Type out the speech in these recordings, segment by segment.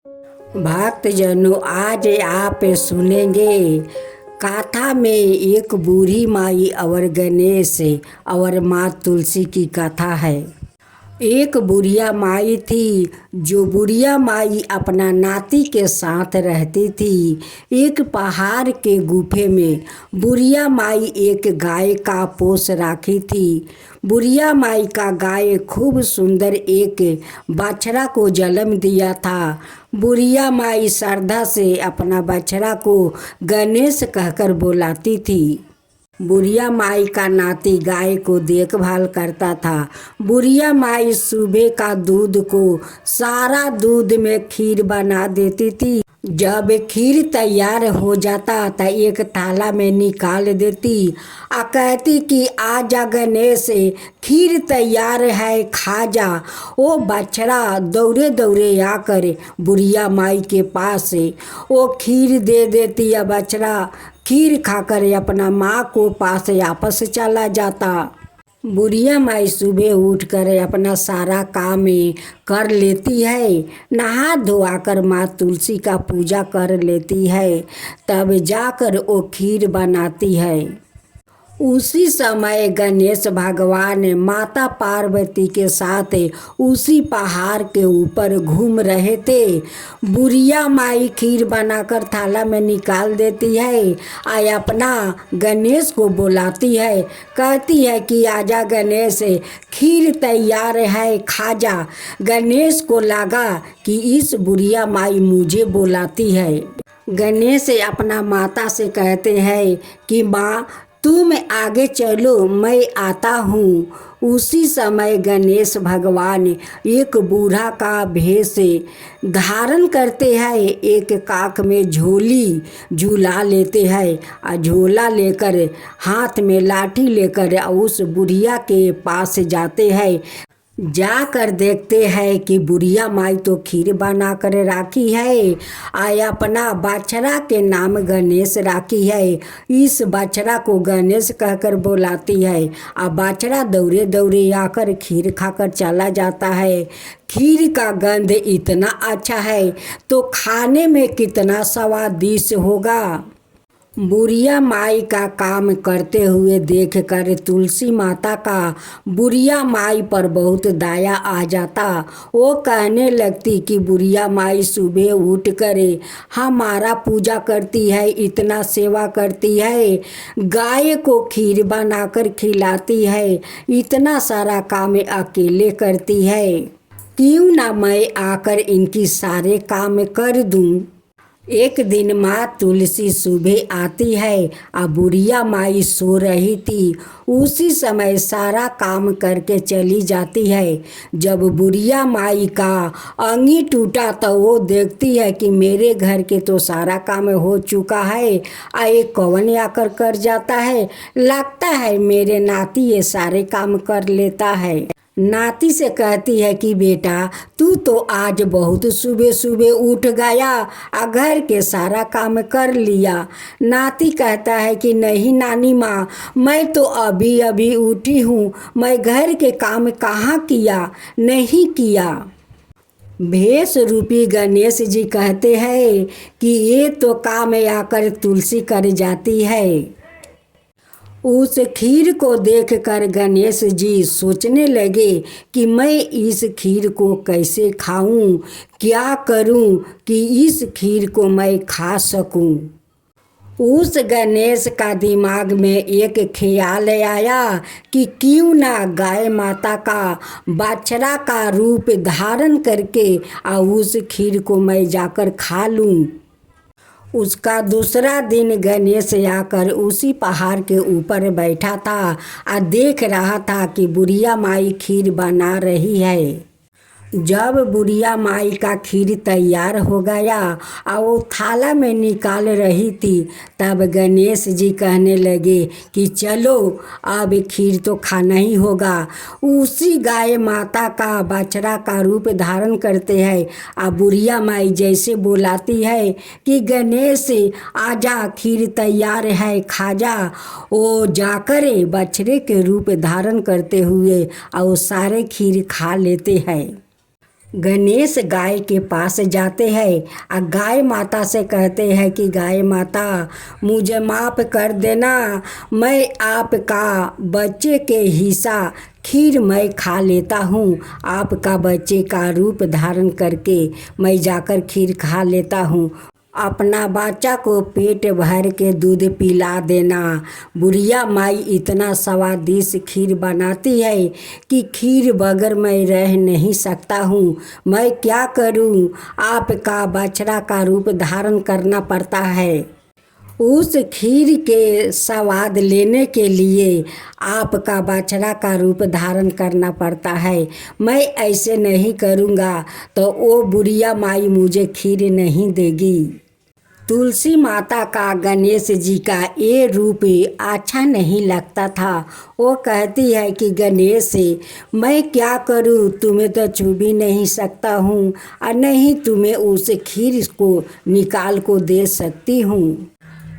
भक्तजनों, आज आप सुनेंगे कथा में एक बूढ़ी माई और गणेश और माँ तुलसी की कथा है। एक बुढ़िया माई थी। जो बुढ़िया माई अपना नाती के साथ रहती थी। एक पहाड़ के गुफे में बुढ़िया माई एक गाय का पोस रखी थी। बुढ़िया माई का गाय खूब सुंदर एक बछड़ा को जन्म दिया था। बुढ़िया माई श्रद्धा से अपना बछड़ा को गणेश कहकर बुलाती थी। बुढ़िया माई का नाती गाय को देखभाल करता था। बुढ़िया माई सुबह का दूध को सारा दूध में खीर बना देती थी। जब खीर तैयार हो जाता तो एक थाला में निकाल देती और कहती कि आजा गणेश, खीर तैयार है, खा जा। वो बछड़ा दौड़े दौड़े आकर बुढ़िया माई के पास वो खीर दे देती या बछड़ा खीर खाकर अपना माँ को पास वापस चला जाता। बुढ़िया माई सुबह उठकर अपना सारा काम कर लेती है। नहा धोआकर माँ तुलसी का पूजा कर लेती है। तब जाकर वो खीर बनाती है। उसी समय गणेश भगवान माता पार्वती के साथ उसी पहाड़ के ऊपर घूम रहे थे। बुढ़िया माई खीर बनाकर थाला में निकाल देती है और अपना गणेश को बुलाती है। कहती है कि आजा गणेश, खीर तैयार है, खा जा। गणेश को लगा कि इस बुढ़िया माई मुझे बुलाती है। गणेश अपना माता से कहते हैं कि माँ, तुम आगे चलो, मैं आता हूँ। उसी समय गणेश भगवान एक बूढ़ा का भेष धारण करते हैं। एक काख में झोली झूला लेते हैं और झोला लेकर हाथ में लाठी लेकर उस बुढ़िया के पास जाते हैं। जाकर देखते हैं कि बुढ़िया माई तो खीर बना कर राखी है और अपना बछड़ा के नाम गणेश राखी है। इस बछड़ा को गणेश कहकर बुलाती है और बछड़ा दौड़े दौड़े आकर खीर खाकर चला जाता है। खीर का गंध इतना अच्छा है तो खाने में कितना स्वादिष्ट होगा। बुढ़िया माई का काम करते हुए देखकर तुलसी माता का बुढ़िया माई पर बहुत दया आ जाता। वो कहने लगती कि बुढ़िया माई सुबह उठ कर हमारा पूजा करती है, इतना सेवा करती है, गाय को खीर बनाकर खिलाती है, इतना सारा काम अकेले करती है, क्यों ना मैं आकर इनकी सारे काम कर दूं। एक दिन माँ तुलसी सुबह आती है और बुढ़िया माई सो रही थी। उसी समय सारा काम करके चली जाती है। जब बुढ़िया माई का अंगी टूटा तो वो देखती है कि मेरे घर के तो सारा काम हो चुका है, आए कौन आकर कर जाता है। लगता है मेरे नाती ये सारे काम कर लेता है। नाती से कहती है कि बेटा, तू तो आज बहुत सुबह सुबह उठ गया और घर के सारा काम कर लिया। नाती कहता है कि नहीं नानी माँ, मैं तो अभी अभी उठी हूँ, मैं घर के काम कहाँ किया, नहीं किया। भेष रूपी गणेश जी कहते हैं कि ये तो काम आकर तुलसी कर जाती है। उस खीर को देखकर गणेश जी सोचने लगे कि मैं इस खीर को कैसे खाऊं, क्या करूं कि इस खीर को मैं खा सकूं। उस गणेश का दिमाग में एक ख्याल आया कि क्यों ना गाय माता का बछड़ा का रूप धारण करके और उस खीर को मैं जाकर खा लूं। उसका दूसरा दिन गणेश आकर उसी पहाड़ के ऊपर बैठा था और देख रहा था कि बुढ़िया माई खीर बना रही है। जब बुढ़िया माई का खीर तैयार हो गया और वो थाला में निकाल रही थी, तब गणेश जी कहने लगे कि चलो अब खीर तो खाना ही होगा। उसी गाय माता का बछड़ा का रूप धारण करते हैं और बुढ़िया माई जैसे बुलाती है कि गणेश आजा, खीर तैयार है, खा जा। वो जाकर बछड़े के रूप धारण करते हुए और सारे खीर खा लेते हैं। गणेश गाय के पास जाते हैं और गाय माता से कहते हैं कि गाय माता मुझे माफ़ कर देना, मैं आपका बच्चे के हिस्सा खीर मैं खा लेता हूँ। आपका बच्चे का रूप धारण करके मैं जाकर खीर खा लेता हूँ। अपना बच्चा को पेट भर के दूध पिला देना। बुढ़िया माई इतना स्वादिष्ट खीर बनाती है कि खीर बगैर मैं रह नहीं सकता हूँ। मैं क्या करूँ, आपका बछड़ा का रूप धारण करना पड़ता है। उस खीर के स्वाद लेने के लिए आपका बछड़ा का रूप धारण करना पड़ता है। मैं ऐसे नहीं करूँगा तो वो बुढ़िया माई मुझे खीर नहीं देगी। तुलसी माता का गणेश जी का ये रूप अच्छा नहीं लगता था। वो कहती है कि गणेश मैं क्या करूं, तुम्हें तो छू भी नहीं सकता हूं और नहीं तुम्हें उस खीर को निकाल को दे सकती हूं,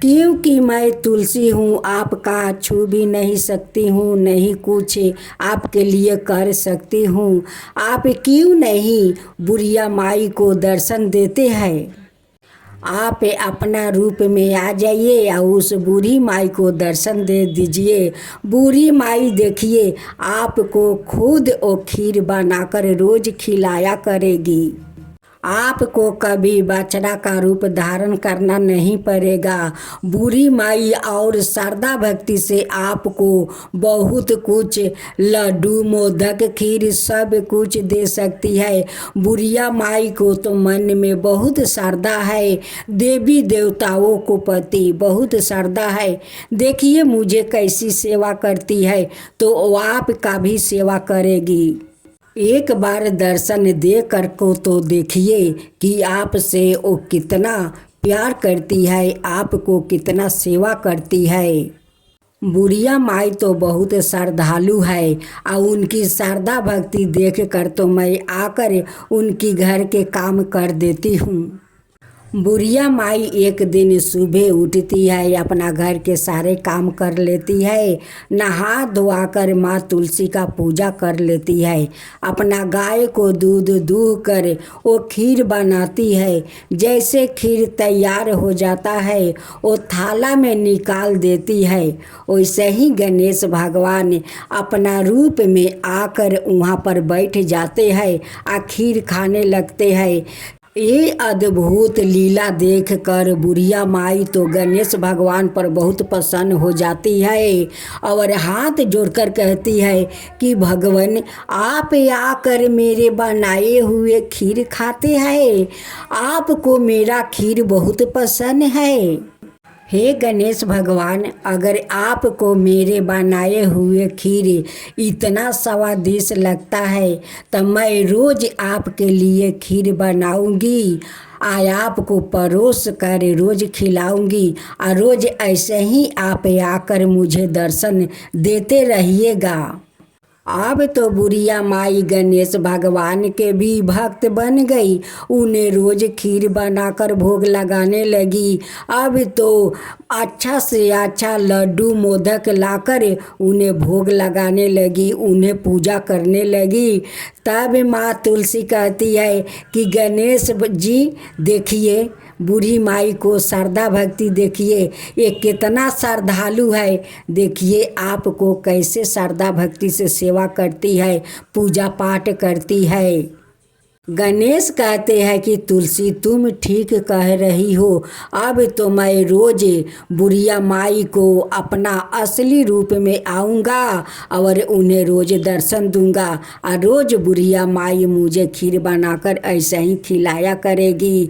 क्योंकि मैं तुलसी हूँ, आपका छू भी नहीं सकती हूँ, नहीं कुछ आपके लिए कर सकती हूँ। आप क्यों नहीं बुढ़िया माई को दर्शन देते हैं। आप अपना रूप में आ जाइए और उस बूढ़ी माई को दर्शन दे दीजिए। बूढ़ी माई देखिए आपको खुद वो खीर बनाकर रोज खिलाया करेगी। आपको कभी बछड़ा का रूप धारण करना नहीं पड़ेगा। बूढ़ी माई और श्रद्धा भक्ति से आपको बहुत कुछ लड्डू मोदक खीर सब कुछ दे सकती है। बुढ़िया माई को तो मन में बहुत श्रद्धा है, देवी देवताओं को प्रति बहुत श्रद्धा है। देखिए मुझे कैसी सेवा करती है तो वो आपका भी सेवा करेगी। एक बार दर्शन दे कर को तो देखिए कि आपसे वो कितना प्यार करती है, आपको कितना सेवा करती है। बुढ़िया माई तो बहुत श्रद्धालु है और उनकी श्रद्धा भक्ति देख कर तो मैं आकर उनकी घर के काम कर देती हूँ। बुढ़िया माई एक दिन सुबह उठती है, अपना घर के सारे काम कर लेती है, नहा धोआ कर माँ तुलसी का पूजा कर लेती है, अपना गाय को दूध दूह कर वो खीर बनाती है। जैसे खीर तैयार हो जाता है वो थाला में निकाल देती है। वैसे ही गणेश भगवान अपना रूप में आकर वहाँ पर बैठ जाते हैं और खीर खाने लगते हैं। ये अद्भुत लीला देखकर बुढ़िया माई तो गणेश भगवान पर बहुत प्रसन्न हो जाती है और हाथ जोड़कर कहती है कि भगवान आप आकर मेरे बनाए हुए खीर खाते हैं, आपको मेरा खीर बहुत पसंद है। हे गणेश भगवान, अगर आपको मेरे बनाए हुए खीर इतना स्वादिष्ट लगता है तो मैं रोज़ आपके लिए खीर बनाऊंगी, आपको परोस कर रोज़ खिलाऊंगी और रोज़ ऐसे ही आप आकर मुझे दर्शन देते रहिएगा। अब तो बुढ़िया माई गणेश भगवान के भी भक्त बन गई। उन्हें रोज खीर बनाकर भोग लगाने लगी। अब तो अच्छा से अच्छा लड्डू मोदक लाकर उन्हें भोग लगाने लगी, उन्हें पूजा करने लगी। तब माँ तुलसी कहती है कि गणेश जी देखिए बूढ़ी माई को श्रद्धा भक्ति देखिए, ये कितना श्रद्धालु है, देखिए आपको कैसे श्रद्धा भक्ति से सेवा करती है, पूजा पाठ करती है। गणेश कहते हैं कि तुलसी तुम ठीक कह रही हो, अब तो मैं रोज बुढ़िया माई को अपना असली रूप में आऊँगा और उन्हें रोज दर्शन दूंगा और रोज बुढ़िया माई मुझे खीर बनाकर ऐसे ही खिलाया करेगी।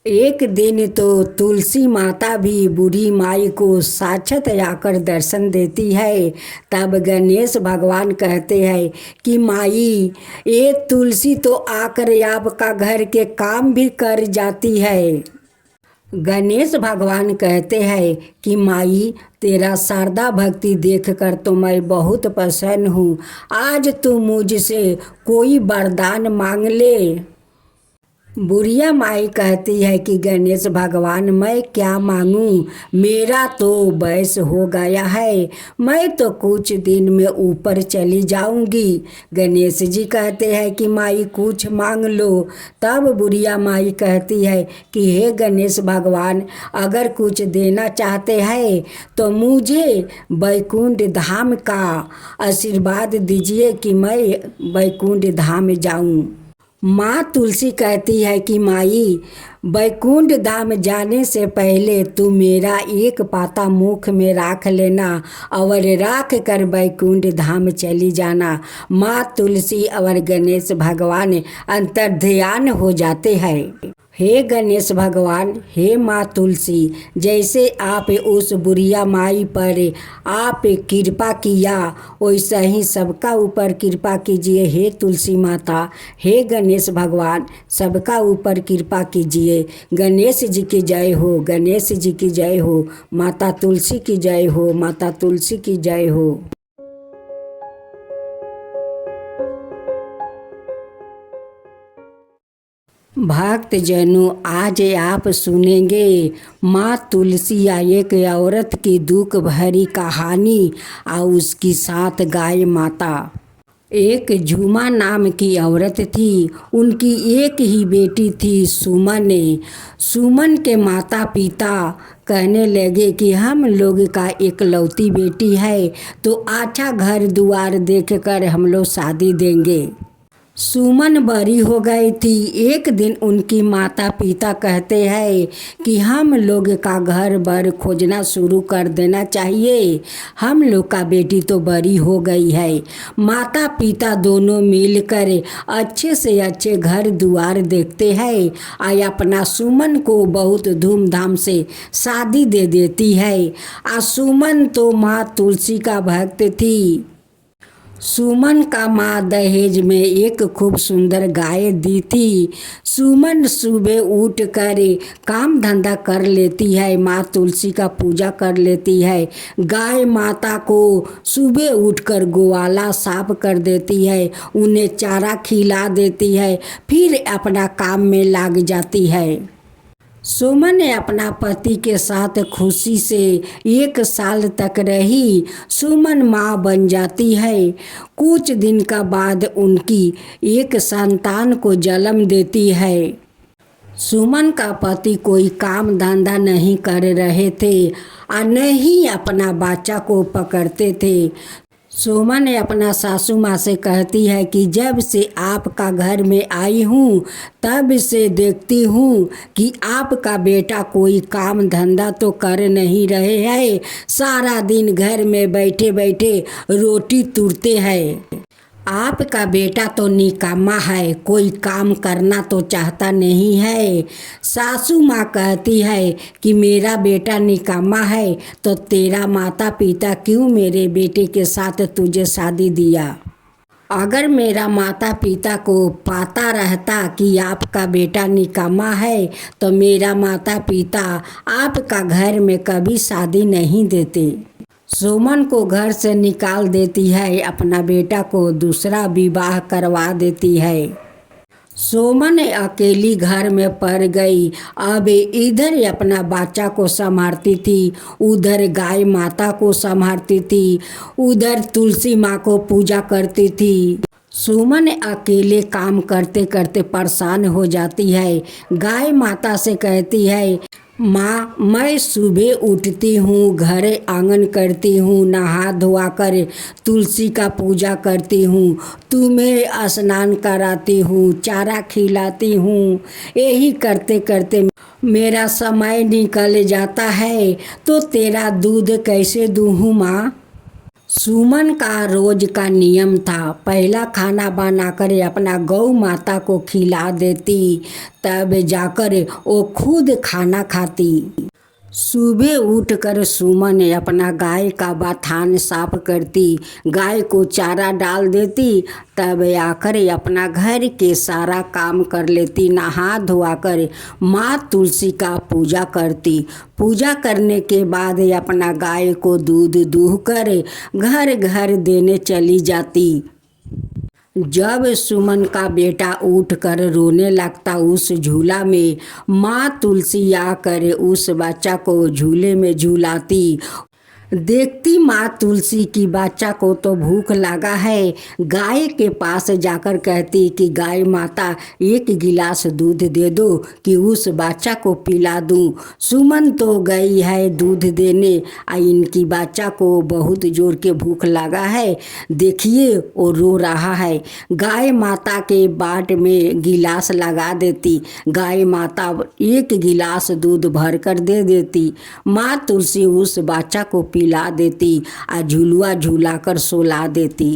एक दिन तो तुलसी माता भी बूढ़ी माई को साक्षात आकर दर्शन देती है। तब गणेश भगवान कहते हैं कि माई ये तुलसी तो आकर आपका घर के काम भी कर जाती है। गणेश भगवान कहते हैं कि माई तेरा श्रद्धा भक्ति देखकर तो मैं बहुत प्रसन्न हूँ, आज तू मुझसे कोई वरदान मांग ले। बुढ़िया माई कहती है कि गणेश भगवान मैं क्या मांगूं, मेरा तो बयस हो गया है, मैं तो कुछ दिन में ऊपर चली जाऊंगी। गणेश जी कहते हैं कि माई कुछ मांग लो। तब बुढ़िया माई कहती है कि हे गणेश भगवान, अगर कुछ देना चाहते हैं तो मुझे बैकुंठ धाम का आशीर्वाद दीजिए कि मैं बैकुंठ धाम जाऊं। माँ तुलसी कहती है कि माई, बैकुंठ धाम जाने से पहले तू मेरा एक पाता मुख में राख लेना और राख कर बैकुंठ धाम चली जाना। माँ तुलसी और गणेश भगवान अंतर्ध्यान हो जाते हैं। हे गणेश भगवान, हे माँ तुलसी, जैसे आप उस बुढ़िया माई पर आप कृपा किया वैसा ही सबका ऊपर कृपा कीजिए। हे तुलसी माता, हे गणेश भगवान, सबका ऊपर कृपा कीजिए। गणेश जी की जय हो, गणेश जी की जय हो, माता तुलसी की जय हो, माता तुलसी की जय हो। भक्त जनों, आज आप सुनेंगे माँ तुलसी या एक औरत की दुख भरी कहानी और उसकी साथ गाय माता। एक झूमा नाम की औरत थी। उनकी एक ही बेटी थी, सुमन। सुमन के माता पिता कहने लगे कि हम लोग का एकलौती बेटी है तो अच्छा घर द्वार देखकर हम लोग शादी देंगे। सुमन बड़ी हो गई थी। एक दिन उनकी माता पिता कहते हैं कि हम लोग का घर बर खोजना शुरू कर देना चाहिए, हम लोग का बेटी तो बड़ी हो गई है। माता पिता दोनों मिलकर अच्छे से अच्छे घर द्वार देखते हैं और अपना सुमन को बहुत धूमधाम से शादी दे देती है। सुमन तो माँ तुलसी का भक्त थी। सुमन का माँ दहेज में एक खूब सुंदर गाय दी थी। सुमन सुबह उठ कर काम धंधा कर लेती है, माँ तुलसी का पूजा कर लेती है। गाय माता को सुबह उठकर गोवाला साफ कर देती है, उन्हें चारा खिला देती है, फिर अपना काम में लग जाती है। सुमन ने अपना पति के साथ खुशी से 1 साल तक रही। सुमन माँ बन जाती है। कुछ दिन का बाद उनकी एक संतान को जन्म देती है। सुमन का पति कोई काम धंधा नहीं कर रहे थे और न ही अपना बच्चा को पकड़ते थे। सुमन ने अपना सासू माँ से कहती है कि जब से आपका घर में आई हूँ तब से देखती हूँ कि आपका बेटा कोई काम धंधा तो कर नहीं रहे हैं, सारा दिन घर में बैठे बैठे रोटी तुरते हैं। आपका बेटा तो निकम्मा है, कोई काम करना तो चाहता नहीं है। सासू माँ कहती है कि मेरा बेटा निकम्मा है तो तेरा माता पिता क्यों मेरे बेटे के साथ तुझे शादी दिया। अगर मेरा माता पिता को पता रहता कि आपका बेटा निकम्मा है तो मेरा माता पिता आपका घर में कभी शादी नहीं देते। सुमन को घर से निकाल देती है, अपना बेटा को दूसरा विवाह करवा देती है। सुमन अकेली घर में पड़ गई। अब इधर अपना बच्चा को संभालती थी, उधर गाय माता को संभालती थी, उधर तुलसी माँ को पूजा करती थी। सुमन अकेले काम करते करते परेशान हो जाती है। गाय माता से कहती है, माँ मैं सुबह उठती हूँ, घर आंगन करती हूँ, नहा धोआ कर तुलसी का पूजा करती हूँ, तुम्हें स्नान कराती हूँ, चारा खिलाती हूँ, यही करते करते मेरा समय निकल जाता है तो तेरा दूध कैसे दूँ माँ। सुमन का रोज का नियम था, पहला खाना बनाकर अपना गौ माता को खिला देती, तब जाकर वो खुद खाना खाती। सुबह उठकर सुमन अपना गाय का बथान साफ करती, गाय को चारा डाल देती, तब आकर अपना घर के सारा काम कर लेती, नहा धोआकर माँ तुलसी का पूजा करती। पूजा करने के बाद अपना गाय को दूध दूह कर घर घर देने चली जाती। जब सुमन का बेटा उठकर रोने लगता उस झूला में, माँ तुलसी आकर उस बच्चा को झूले में झूलाती। देखती माँ तुलसी की बच्चा को तो भूख लगा है, गाय के पास जाकर कहती कि गाय माता एक गिलास दूध दे दो कि उस बच्चा को पिला दूं। सुमन तो गई है दूध देने, इनकी बच्चा को बहुत जोर के भूख लगा है, देखिए वो रो रहा है। गाय माता के बाट में गिलास लगा देती, गाय माता एक गिलास दूध भर कर दे देती। माँ तुलसी उस बच्चा को पिला देती और झुलुआ झुलाकर सोला देती।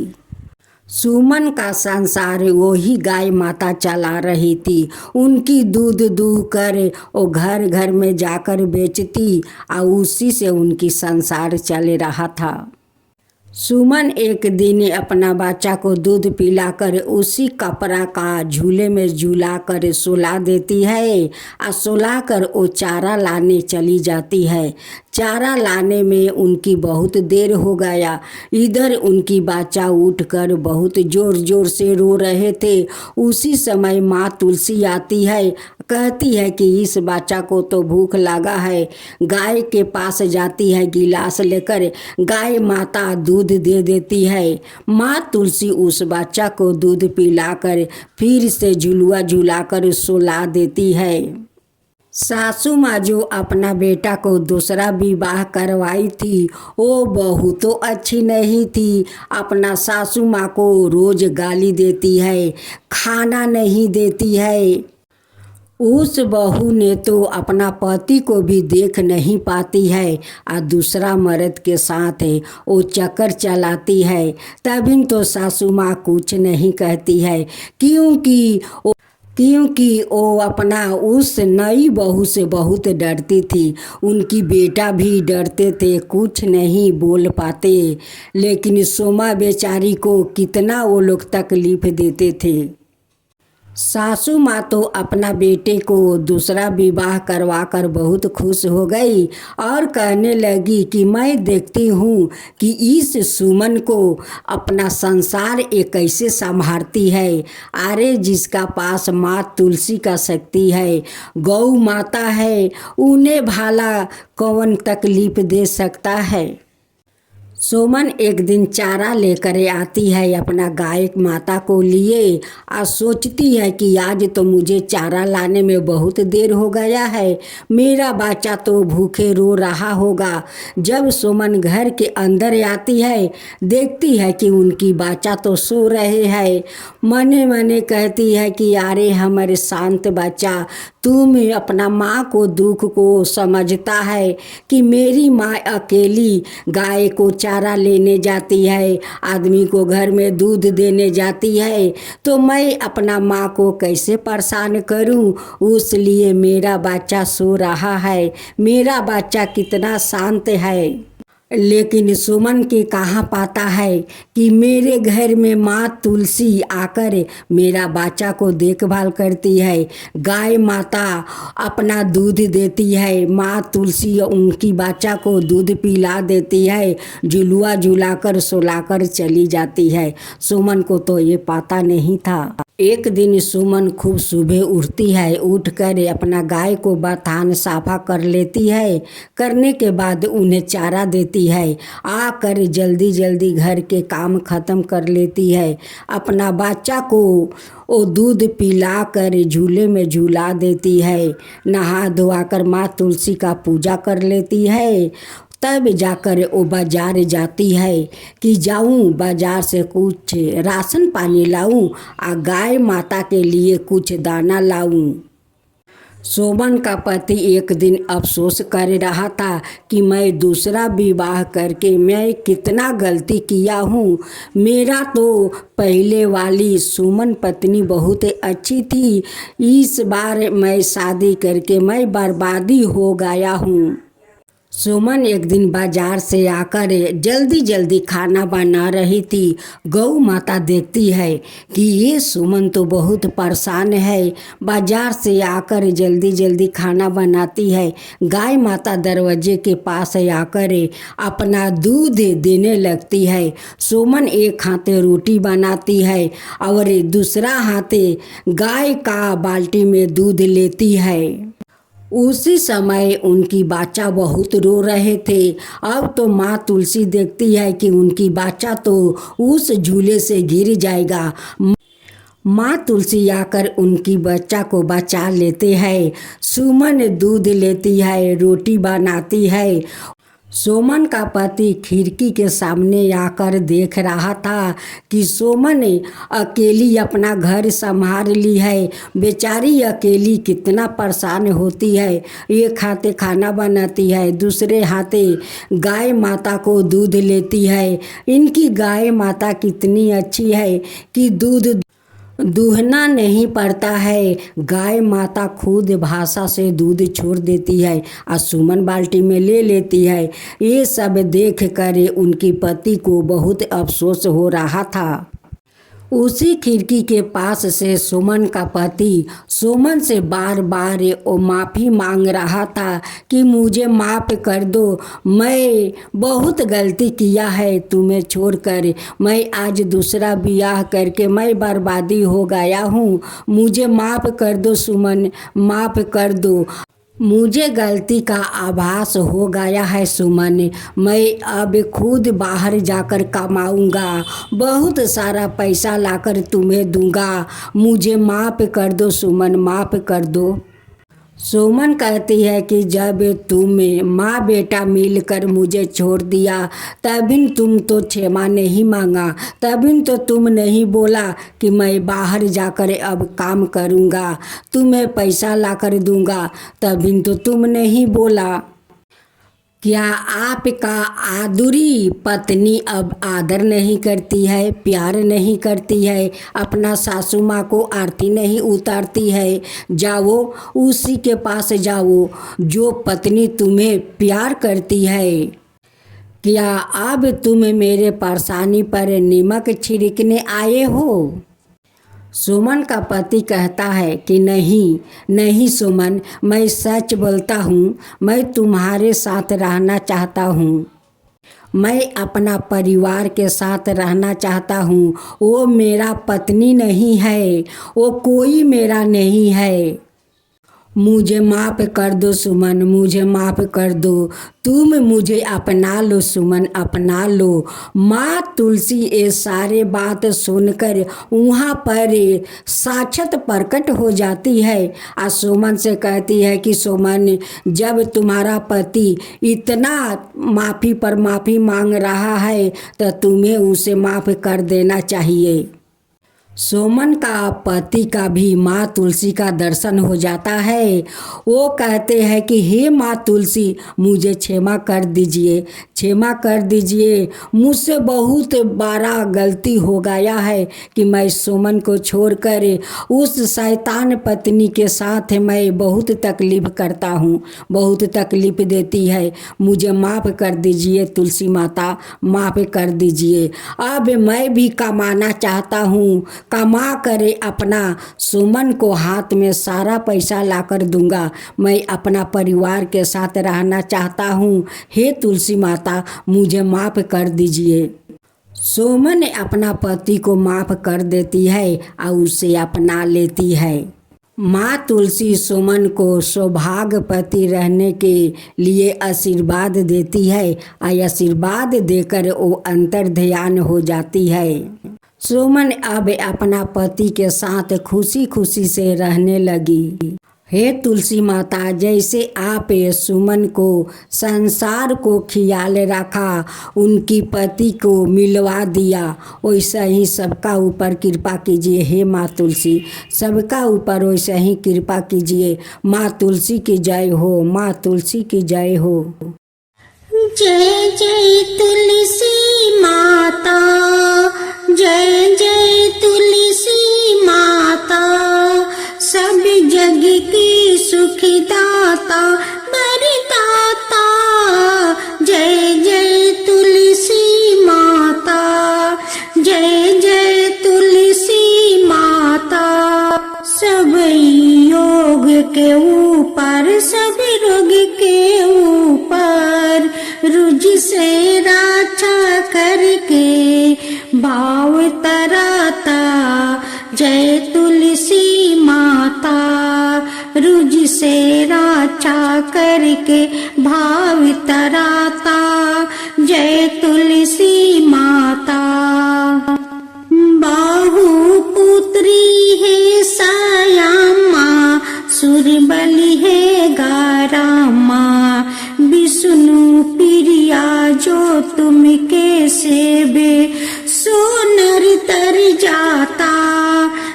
सुमन का संसार वही गाय माता चला रही थी। उनकी दूध दूह कर वो घर घर में जाकर बेचती और उसी से उनकी संसार चल रहा था। सुमन एक दिन अपना बच्चा को दूध पिलाकर उसी कपड़ा का झूले में झूला कर सुला देती है और सुला कर वो चारा लाने चली जाती है। चारा लाने में उनकी बहुत देर हो गया। इधर उनकी बच्चा उठकर बहुत जोर जोर से रो रहे थे। उसी समय माँ तुलसी आती है, कहती है कि इस बच्चा को तो भूख लगा है। गाय के पास जाती है गिलास लेकर, गाय माता दूध दे देती है। माँ तुलसी उस बच्चा को दूध पिलाकर फिर से झुलुआ झुलाकर सुला देती है। सासू माँ जो अपना बेटा को दूसरा विवाह करवाई थी वो बहू तो अच्छी नहीं थी। अपना सासू माँ को रोज गाली देती है, खाना नहीं देती है। उस बहू ने तो अपना पति को भी देख नहीं पाती है और दूसरा मर्द के साथ वो चक्कर चलाती है। तभी तो सासू माँ कुछ नहीं कहती है, क्योंकि वो अपना उस नई बहू से बहुत डरती थी। उनकी बेटा भी डरते थे, कुछ नहीं बोल पाते। लेकिन सोमा बेचारी को कितना वो लोग तकलीफ देते थे। सासू माँ तो अपना बेटे को दूसरा विवाह करवाकर बहुत खुश हो गई और कहने लगी कि मैं देखती हूँ कि इस सुमन को अपना संसार एक कैसे संभालती है। अरे जिसका पास माँ तुलसी का शक्ति है, गौ माता है, उन्हें भाला कौन तकलीफ दे सकता है। सुमन एक दिन चारा लेकर आती है अपना गाय माता को लिए और सोचती है कि आज तो मुझे चारा लाने में बहुत देर हो गया है, मेरा बच्चा तो भूखे रो रहा होगा। जब सुमन घर के अंदर आती है, देखती है कि उनकी बच्चा तो सो रहे हैं। मने मने कहती है कि अरे हमारे शांत बच्चा, तुम अपना माँ को दुख को समझता है कि मेरी माँ अकेली गाय को चारा लेने जाती है, आदमी को घर में दूध देने जाती है, तो मैं अपना माँ को कैसे परेशान करूं। उसलिए मेरा बच्चा सो रहा है, मेरा बच्चा कितना शांत है। लेकिन सुमन के कहाँ पाता है कि मेरे घर में माँ तुलसी आकर मेरा बच्चा को देखभाल करती है। गाय माता अपना दूध देती है, माँ तुलसी उनकी बच्चा को दूध पिला देती है, झुलुआ झुलाकर सुलाकर चली जाती है। सुमन को तो ये पता नहीं था। एक दिन सुमन खूब सुबह उठती है, उठकर अपना गाय को बथान साफा कर लेती है। करने के बाद उन्हें चारा देती है, आकर जल्दी जल्दी घर के काम ख़त्म कर लेती है। अपना बच्चा को वो दूध पिलाकर झूले में झूला देती है। नहा धोआकर माँ तुलसी का पूजा कर लेती है। तब जाकर वो बाजार जाती है कि जाऊं बाजार से कुछ राशन पानी लाऊं और गाय माता के लिए कुछ दाना लाऊं। सुमन का पति एक दिन अफसोस कर रहा था कि मैं दूसरा विवाह करके मैं कितना गलती किया हूँ। मेरा तो पहले वाली सुमन पत्नी बहुत अच्छी थी, इस बार मैं शादी करके मैं बर्बादी हो गया हूँ। सुमन एक दिन बाजार से आकर जल्दी जल्दी खाना बना रही थी। गौ माता देखती है कि ये सुमन तो बहुत परेशान है, बाजार से आकर जल्दी जल्दी खाना बनाती है। गाय माता दरवाजे के पास आकर अपना दूध देने लगती है। सुमन एक हाथे रोटी बनाती है और दूसरा हाथे गाय का बाल्टी में दूध लेती है। उसी समय उनकी बच्चा बहुत रो रहे थे। अब तो माँ तुलसी देखती है कि उनकी बच्चा तो उस झूले से गिर जाएगा। माँ तुलसी आकर उनकी बच्चा को बचा लेते हैं। सुमन दूध लेती है, रोटी बनाती है। सुमन का पति खिड़की के सामने आकर देख रहा था कि सुमन अकेली अपना घर संभाल ली है। बेचारी अकेली कितना परेशान होती है। एक हाथे खाना बनाती है, दूसरे हाथे गाय माता को दूध लेती है। इनकी गाय माता कितनी अच्छी है कि दूध दूहना नहीं पड़ता है। गाय माता खुद भाषा से दूध छोड़ देती है और सुमन बाल्टी में ले लेती है। ये सब देख कर उनके पति को बहुत अफसोस हो रहा था। उसी खिड़की के पास से सुमन का पति सुमन से बार बार वो माफ़ी मांग रहा था कि मुझे माफ़ कर दो, मैं बहुत गलती किया है तुम्हें छोड़कर। मैं आज दूसरा ब्याह करके मैं बर्बादी हो गया हूँ। मुझे माफ़ कर दो सुमन, माफ़ कर दो। मुझे गलती का आभास हो गया है सुमन। मैं अब खुद बाहर जाकर कमाऊंगा, बहुत सारा पैसा लाकर तुम्हें दूंगा। मुझे माफ़ कर दो सुमन, माफ़ कर दो। सुमन कहती है कि जब तुम माँ बेटा मिलकर मुझे छोड़ दिया तभी तुम तो क्षमा नहीं मांगा, तभी तो तुम नहीं बोला कि मैं बाहर जाकर अब काम करूँगा, तुम्हें पैसा लाकर दूँगा, तभी तो तुम नहीं बोला। क्या आपका आदुरी पत्नी अब आदर नहीं करती है, प्यार नहीं करती है, अपना सासू माँ को आरती नहीं उतारती है? जाओ उसी के पास जाओ जो पत्नी तुम्हें प्यार करती है। क्या अब तुम मेरे परेशानी पर नमक छिड़कने आए हो? सुमन का पति कहता है कि नहीं नहीं सुमन, मैं सच बोलता हूँ, मैं तुम्हारे साथ रहना चाहता हूँ, मैं अपना परिवार के साथ रहना चाहता हूँ। वो मेरा पत्नी नहीं है, वो कोई मेरा नहीं है। मुझे माफ़ कर दो सुमन, मुझे माफ़ कर दो। तुम मुझे अपना लो सुमन, अपना लो। माँ तुलसी ये सारे बात सुनकर वहाँ पर साक्षात प्रकट हो जाती है और सुमन से कहती है कि सुमन, जब तुम्हारा पति इतना माफ़ी पर माफ़ी मांग रहा है तो तुम्हें उसे माफ़ कर देना चाहिए। सुमन का पति का भी माँ तुलसी का दर्शन हो जाता है। वो कहते हैं कि हे माँ तुलसी, मुझे क्षमा कर दीजिए, क्षमा कर दीजिए। मुझसे बहुत बड़ा गलती हो गया है कि मैं सुमन को छोड़कर उस शैतान पत्नी के साथ मैं बहुत तकलीफ़ करता हूँ, बहुत तकलीफ़ देती है। मुझे माफ़ कर दीजिए तुलसी माता, माफ़ कर दीजिए। अब मैं भी कमाना चाहता हूँ, कमा करे अपना सुमन को हाथ में सारा पैसा लाकर दूंगा। मैं अपना परिवार के साथ रहना चाहता हूँ। हे तुलसी माता, मुझे माफ़ कर दीजिए। सुमन अपना पति को माफ़ कर देती है और उसे अपना लेती है। माँ तुलसी सुमन को सौभाग्यवती रहने के लिए आशीर्वाद देती है और आशीर्वाद देकर वो अंतर ध्यान हो जाती है। सुमन अब अपना पति के साथ खुशी खुशी से रहने लगी। हे तुलसी माता, जैसे आप सुमन को संसार को ख्याल रखा, उनकी पति को मिलवा दिया, वैसा ही सबका ऊपर कृपा कीजिए। हे माँ तुलसी, सबका ऊपर वैसा ही कृपा कीजिए। माँ तुलसी की जय हो, माँ तुलसी की जय हो। जय जय तुलसी माता, जय जय तुलसी माता, सब जग की सुखदाता वरदाता। के ऊपर रुझ से राछा करके भाव तराता। जय तुलसी माता, रुझ से राछा करके भाव तराता। जय तुलसी माता। बाहु पुत्री है सायामा, सुरबली है गारामा। विष्णु प्रिया जो तुम के सेवे, सो नर तर जाता।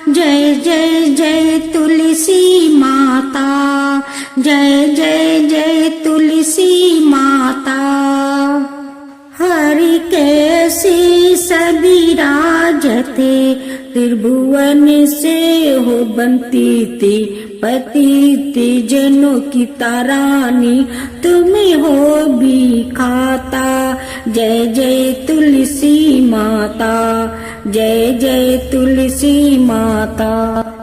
जय जय जय तुलसी माता, जय जय जय तुलसी माता। हरि कैसी सभी राजते, त्रिभुवन से हो बनती थी। पतिति जनों की तारानी, तुम्हें हो भी खाता। जय जय तुलसी माता, जय जय तुलसी माता।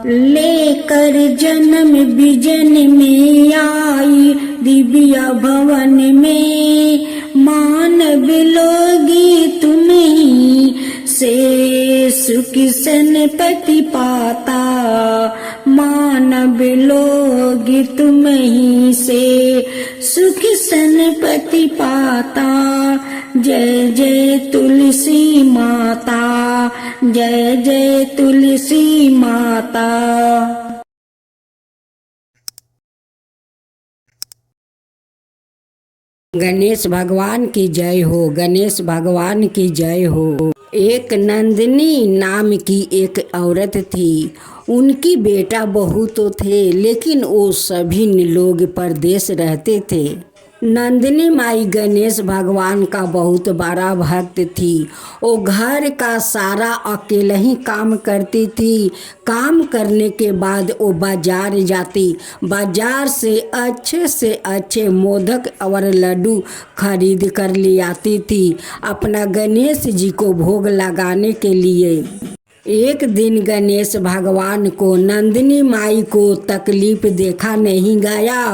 लेकर जन्म बिजन में आई, दिव्य भवन में मानव लोगी तुम्हीं से सुख सनपति पाता। मानव लोगी तुम्हीं से सुख सनपति पाता। जय जय तुलसी माता, जय जय तुलसी माता। गणेश भगवान की जय हो, गणेश भगवान की जय हो। एक नंदिनी नाम की एक औरत थी। उनकी बेटा बहू तो थे, लेकिन वो सभी लोग परदेश रहते थे। नंदिनी माई गणेश भगवान का बहुत बड़ा भक्त थी। वो घर का सारा अकेले ही काम करती थी। काम करने के बाद वो बाजार जाती। बाजार से अच्छे मोदक और लड्डू खरीद कर ले आती थी अपना गणेश जी को भोग लगाने के लिए। एक दिन गणेश भगवान को नंदिनी माई को तकलीफ देखा नहीं गया।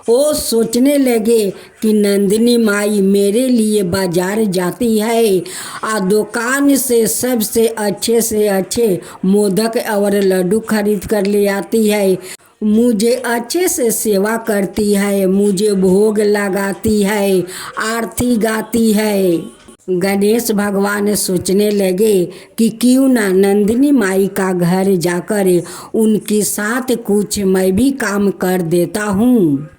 वो सोचने लगे कि नंदिनी माई मेरे लिए बाजार जाती है और दुकान से सबसे अच्छे मोदक और लड्डू खरीद कर ले आती है। मुझे अच्छे से सेवा करती है, मुझे भोग लगाती है, आरती गाती है। गणेश भगवान सोचने लगे कि क्यों ना नंदिनी माई का घर जाकर उनके साथ कुछ मैं भी काम कर देता हूँ।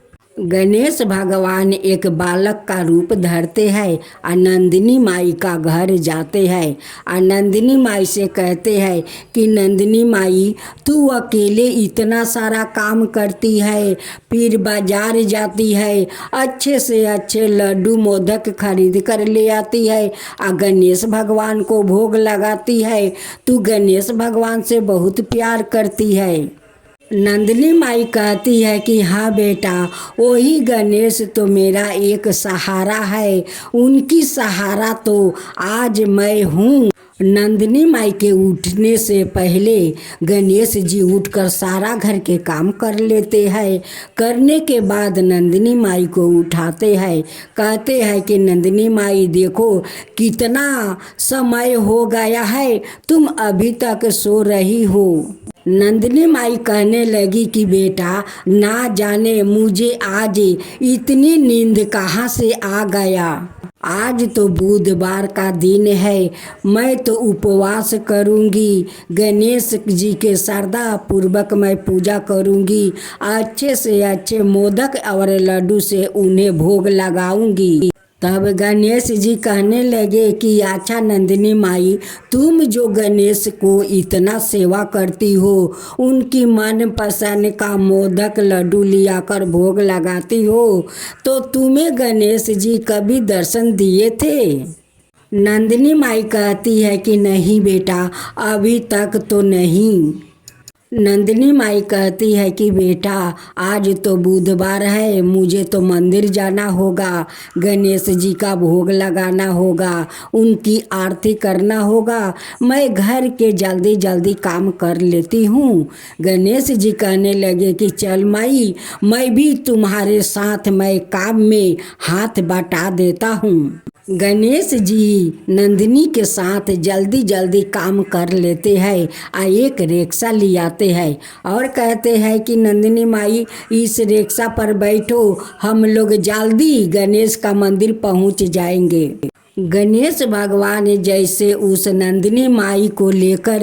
गणेश भगवान एक बालक का रूप धरते हैं और नंदिनी माई का घर जाते हैं और नंदिनी माई से कहते हैं कि नंदिनी माई तू अकेले इतना सारा काम करती है, फिर बाजार जाती है, अच्छे से अच्छे लड्डू मोदक खरीद कर ले आती है और गणेश भगवान को भोग लगाती है। तू गणेश भगवान से बहुत प्यार करती है। नंदिनी माई कहती है कि हाँ बेटा, वही गणेश तो मेरा एक सहारा है, उनकी सहारा तो आज मैं हूँ। नंदिनी माई के उठने से पहले गणेश जी उठकर सारा घर के काम कर लेते हैं। करने के बाद नंदिनी माई को उठाते हैं। कहते हैं कि नंदिनी माई देखो कितना समय हो गया है, तुम अभी तक सो रही हो। नंदिनी माई कहने लगी कि बेटा ना जाने मुझे आज इतनी नींद कहाँ से आ गया। आज तो बुधवार का दिन है, मैं तो उपवास करूंगी, गणेश जी के श्रद्धा पूर्वक मैं पूजा करूंगी, अच्छे से अच्छे मोदक और लड्डू से उन्हें भोग लगाऊंगी। तब गणेश जी कहने लगे कि अच्छा नंदिनी माई, तुम जो गणेश को इतना सेवा करती हो, उनकी मन पसंद का मोदक लड्डू लिया कर भोग लगाती हो, तो तुम्हें गणेश जी कभी दर्शन दिए थे? नंदिनी माई कहती है कि नहीं बेटा, अभी तक तो नहीं। नंदिनी माई कहती है कि बेटा आज तो बुधवार है, मुझे तो मंदिर जाना होगा, गणेश जी का भोग लगाना होगा, उनकी आरती करना होगा। मैं घर के जल्दी जल्दी काम कर लेती हूँ। गणेश जी कहने लगे कि चल माई, मैं भी तुम्हारे साथ मैं काम में हाथ बटा देता हूँ। गणेश जी नंदिनी के साथ जल्दी जल्दी काम कर लेते हैं। एक रिक्शा ले आते हैं और कहते हैं कि नंदिनी माई इस रिक्शा पर बैठो, हम लोग जल्दी गणेश का मंदिर पहुंच जाएंगे। गणेश भगवान जैसे उस नंदिनी माई को लेकर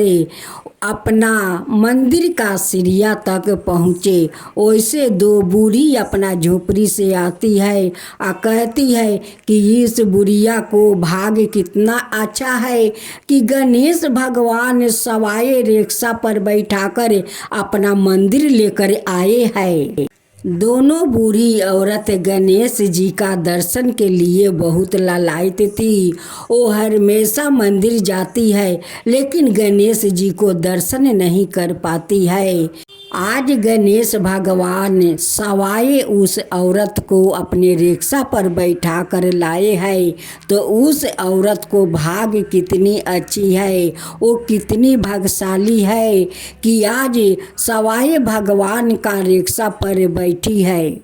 अपना मंदिर का सीढ़िया तक पहुँचे, वैसे दो बूढ़ी अपना झोपड़ी से आती है और कहती है कि इस बुढ़िया को भाग्य कितना अच्छा है कि गणेश भगवान सवाए रिक्शा पर बैठाकर अपना मंदिर लेकर आए हैं। दोनों बूढ़ी औरत गणेश जी का दर्शन के लिए बहुत लालायित थी। वो हमेशा मंदिर जाती है लेकिन गणेश जी को दर्शन नहीं कर पाती है। आज गणेश भगवान सवाए उस औरत को अपने रिक्शा पर बैठा कर लाए हैं, तो उस औरत को भाग्य कितनी अच्छी है, वो कितनी भाग्यशाली है कि आज सवाए भगवान का रिक्शा पर बैठी है।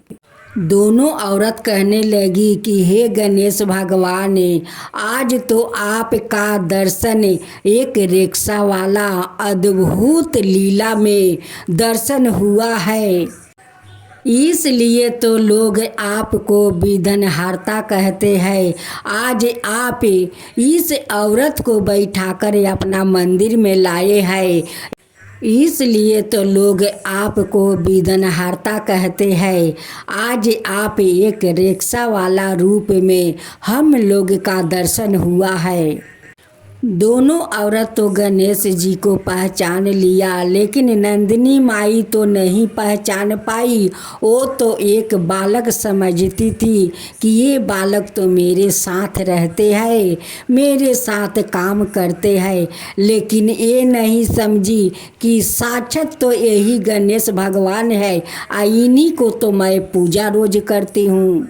दोनों औरत कहने लगी कि हे गणेश भगवान, आज तो आपका दर्शन एक रिक्शा वाला अद्भुत लीला में दर्शन हुआ है, इसलिए तो लोग आपको विघ्नहर्ता कहते हैं। आज आप इस औरत को बैठाकर अपना मंदिर में लाए हैं, इसलिए तो लोग आपको विघ्नहर्ता कहते हैं। आज आप एक रिक्शा वाला रूप में हम लोग का दर्शन हुआ है। दोनों औरत तो गणेश जी को पहचान लिया, लेकिन नंदिनी माई तो नहीं पहचान पाई। वो तो एक बालक समझती थी कि ये बालक तो मेरे साथ रहते हैं, मेरे साथ काम करते हैं, लेकिन ये नहीं समझी कि साक्षात तो यही गणेश भगवान है, इन्हीं को तो मैं पूजा रोज करती हूँ।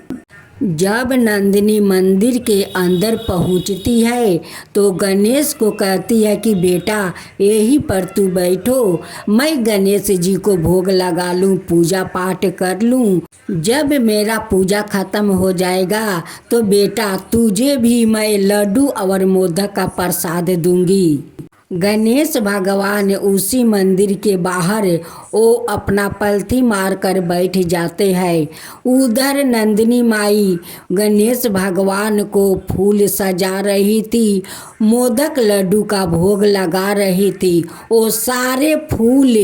जब नंदिनी मंदिर के अंदर पहुंचती है तो गणेश को कहती है कि बेटा यहीं पर तू बैठो, मैं गणेश जी को भोग लगा लूं, पूजा पाठ कर लूं। जब मेरा पूजा खत्म हो जाएगा तो बेटा तुझे भी मैं लड्डू और मोदक का प्रसाद दूंगी। गणेश भगवान उसी मंदिर के बाहर वो अपना पलथी मार कर बैठ जाते हैं। उधर नंदिनी माई गणेश भगवान को फूल सजा रही थी, मोदक लड्डू का भोग लगा रही थी। वो सारे फूल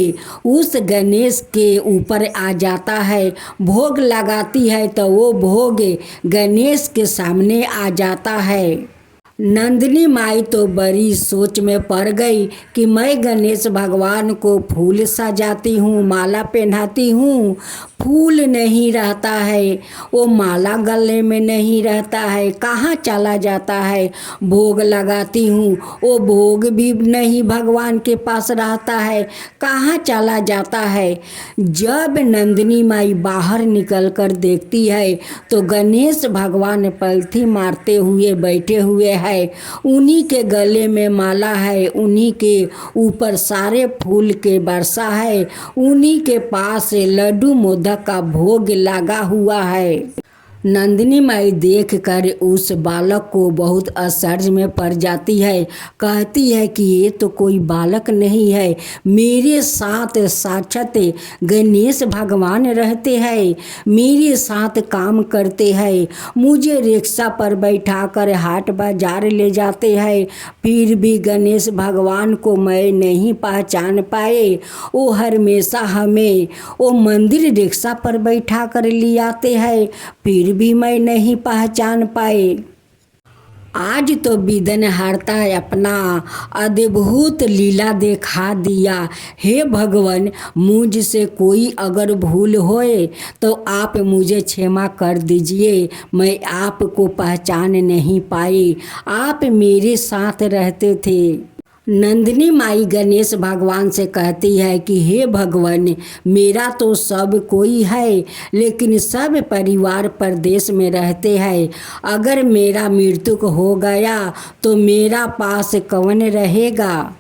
उस गणेश के ऊपर आ जाता है, भोग लगाती है तो वो भोग गणेश के सामने आ जाता है। नंदिनी माई तो बड़ी सोच में पड़ गई कि मैं गणेश भगवान को फूल सजाती हूँ, माला पहनाती हूँ, फूल नहीं रहता है, वो माला गले में नहीं रहता है, कहाँ चला जाता है। भोग लगाती हूँ, वो भोग भी नहीं भगवान के पास रहता है, कहाँ चला जाता है। जब नंदिनी माई बाहर निकल कर देखती है तो गणेश भगवान पलथी मारते हुए बैठे हुए है, उन्हीं के गले में माला है, उन्हीं के ऊपर सारे फूल के वर्षा है, उन्हीं के पास लड्डू मोदक का भोग लगा हुआ है। नंदिनी माई देखकर उस बालक को बहुत आश्चर्य में पड़ जाती है। कहती है कि ये तो कोई बालक नहीं है, मेरे साथ साक्षात गणेश भगवान रहते हैं, मेरे साथ काम करते हैं, मुझे रिक्शा पर बैठाकर हाट बाजार ले जाते हैं, फिर भी गणेश भगवान को मैं नहीं पहचान पाए। वो हमेशा हमें वो मंदिर रिक्शा पर बैठा कर ले आते हैं, फिर भी मैं नहीं पहचान पाए। आज तो विघ्नहर्ता अपना अद्भुत लीला दिखा दिया। हे भगवान, मुझसे कोई अगर भूल होए तो आप मुझे क्षमा कर दीजिए, मैं आपको पहचान नहीं पाई, आप मेरे साथ रहते थे। नंदिनी माई गणेश भगवान से कहती है कि हे भगवान, मेरा तो सब कोई है, लेकिन सब परिवार परदेश में रहते हैं। अगर मेरा मृत्यु हो गया तो मेरा पास कौन रहेगा।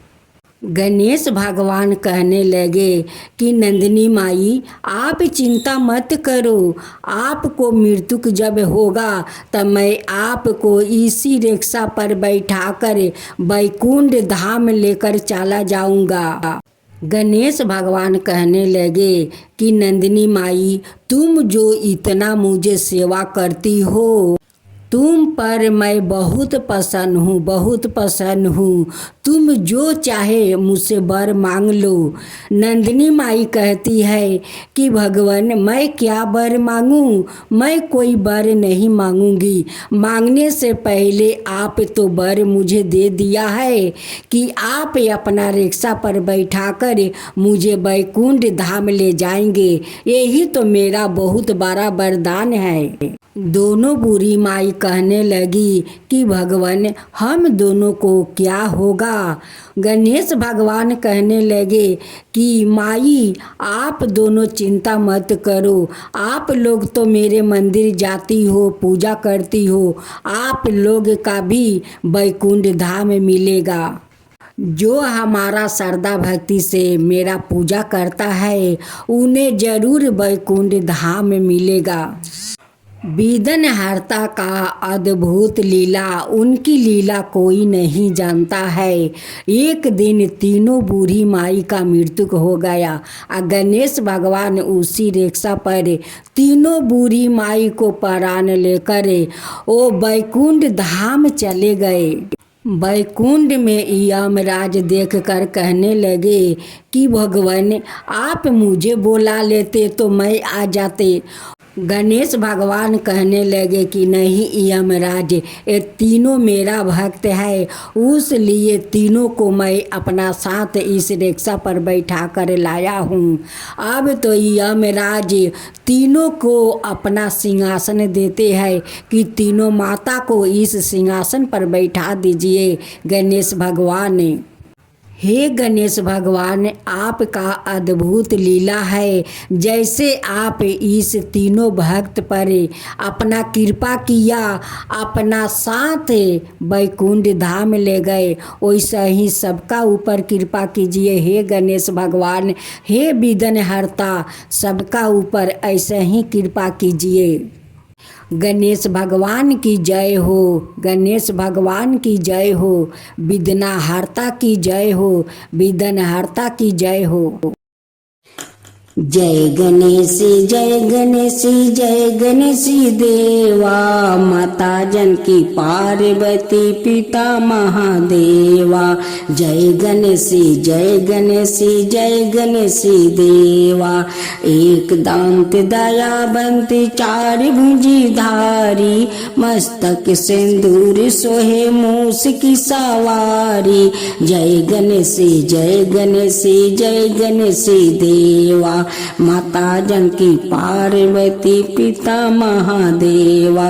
गणेश भगवान कहने लगे कि नंदिनी माई, आप चिंता मत करो। आपको मृत्यु जब होगा तब मैं आपको इसी रिक्शा पर बैठाकर बैकुंठ धाम लेकर चला जाऊंगा। गणेश भगवान कहने लगे कि नंदिनी माई, तुम जो इतना मुझे सेवा करती हो, तुम पर मैं बहुत प्रसन्न हूँ, बहुत प्रसन्न हूँ। तुम जो चाहे मुझसे वर मांग लो। नंदिनी माई कहती है कि भगवान, मैं क्या वर मांगूँ, मैं कोई वर नहीं मांगूंगी। मांगने से पहले आप तो वर मुझे दे दिया है कि आप अपना रिक्शा पर बैठाकर मुझे बैकुंठ धाम ले जाएंगे। यही तो मेरा बहुत बड़ा वरदान है। दोनों बूढ़ी माई कहने लगी कि भगवान, हम दोनों को क्या होगा। गणेश भगवान कहने लगे कि माई, आप दोनों चिंता मत करो। आप लोग तो मेरे मंदिर जाती हो, पूजा करती हो, आप लोग का भी बैकुंठ धाम मिलेगा। जो हमारा श्रद्धा भक्ति से मेरा पूजा करता है उन्हें जरूर बैकुंठ धाम मिलेगा। बीदनहरता का अद्भुत लीला, उनकी लीला कोई नहीं जानता है। एक दिन तीनों बूढ़ी माई का मृत्यु हो गया। गणेश भगवान उसी रिक्शा पर तीनों बूढ़ी माई को प्राण लेकर वो बैकुंठ धाम चले गए। बैकुंठ में यमराज देखकर कहने लगे कि भगवान, आप मुझे बुला लेते तो मैं आ जाते। गणेश भगवान कहने लगे कि नहीं यमराज, ये तीनों मेरा भक्त है, उसलिए तीनों को मैं अपना साथ इस रिक्शा पर बैठा कर लाया हूँ। अब तो यमराज तीनों को अपना सिंहासन देते हैं कि तीनों माता को इस सिंहासन पर बैठा दीजिए। गणेश भगवान, हे गणेश भगवान, आपका अद्भुत लीला है। जैसे आप इस तीनों भक्त पर अपना कृपा किया, अपना साथ बैकुंठ धाम ले गए, वैसा ही सबका ऊपर कृपा कीजिए। हे गणेश भगवान, हे विघ्नहर्ता, सबका ऊपर ऐसे ही कृपा कीजिए। गणेश भगवान की जय हो, गणेश भगवान की जय हो, विघ्नहर्ता की जय हो, विघ्नहर्ता की जय हो। जय गणेश, जय गणेश, जय गणेश देवा, माता जानकी पार्वती पिता महादेवा। जय गणेश, जय गणेश, जय गणेश देवा। एक दांत दयावंत चार भुजी धारी, मस्तक सिंदूर सोहे मूस की सवारी। जय गणेश, जय गणेश, जय गणेश देवा, माता जानकी पार्वती पिता महादेवा।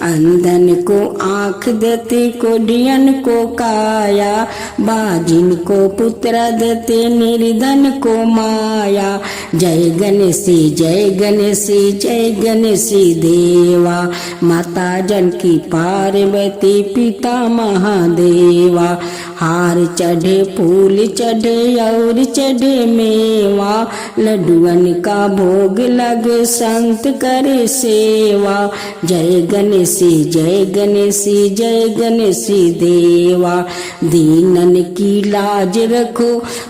अंधन को आँख देते, कोढ़ियन को काया, बाजिन को पुत्र देते, निर्धन को माया। जय गणेश, जय गणेश, जय गणेश देवा, माता जानकी पार्वती पिता महादेवा। हार चढ़े, फूल चढ़े और चढ़े मेवा, लड्डुअन का भोग लगे, संत करे सेवा। जय गणेश, जय गणेश, जय गणेश देवा। दीनन की लाज रखो,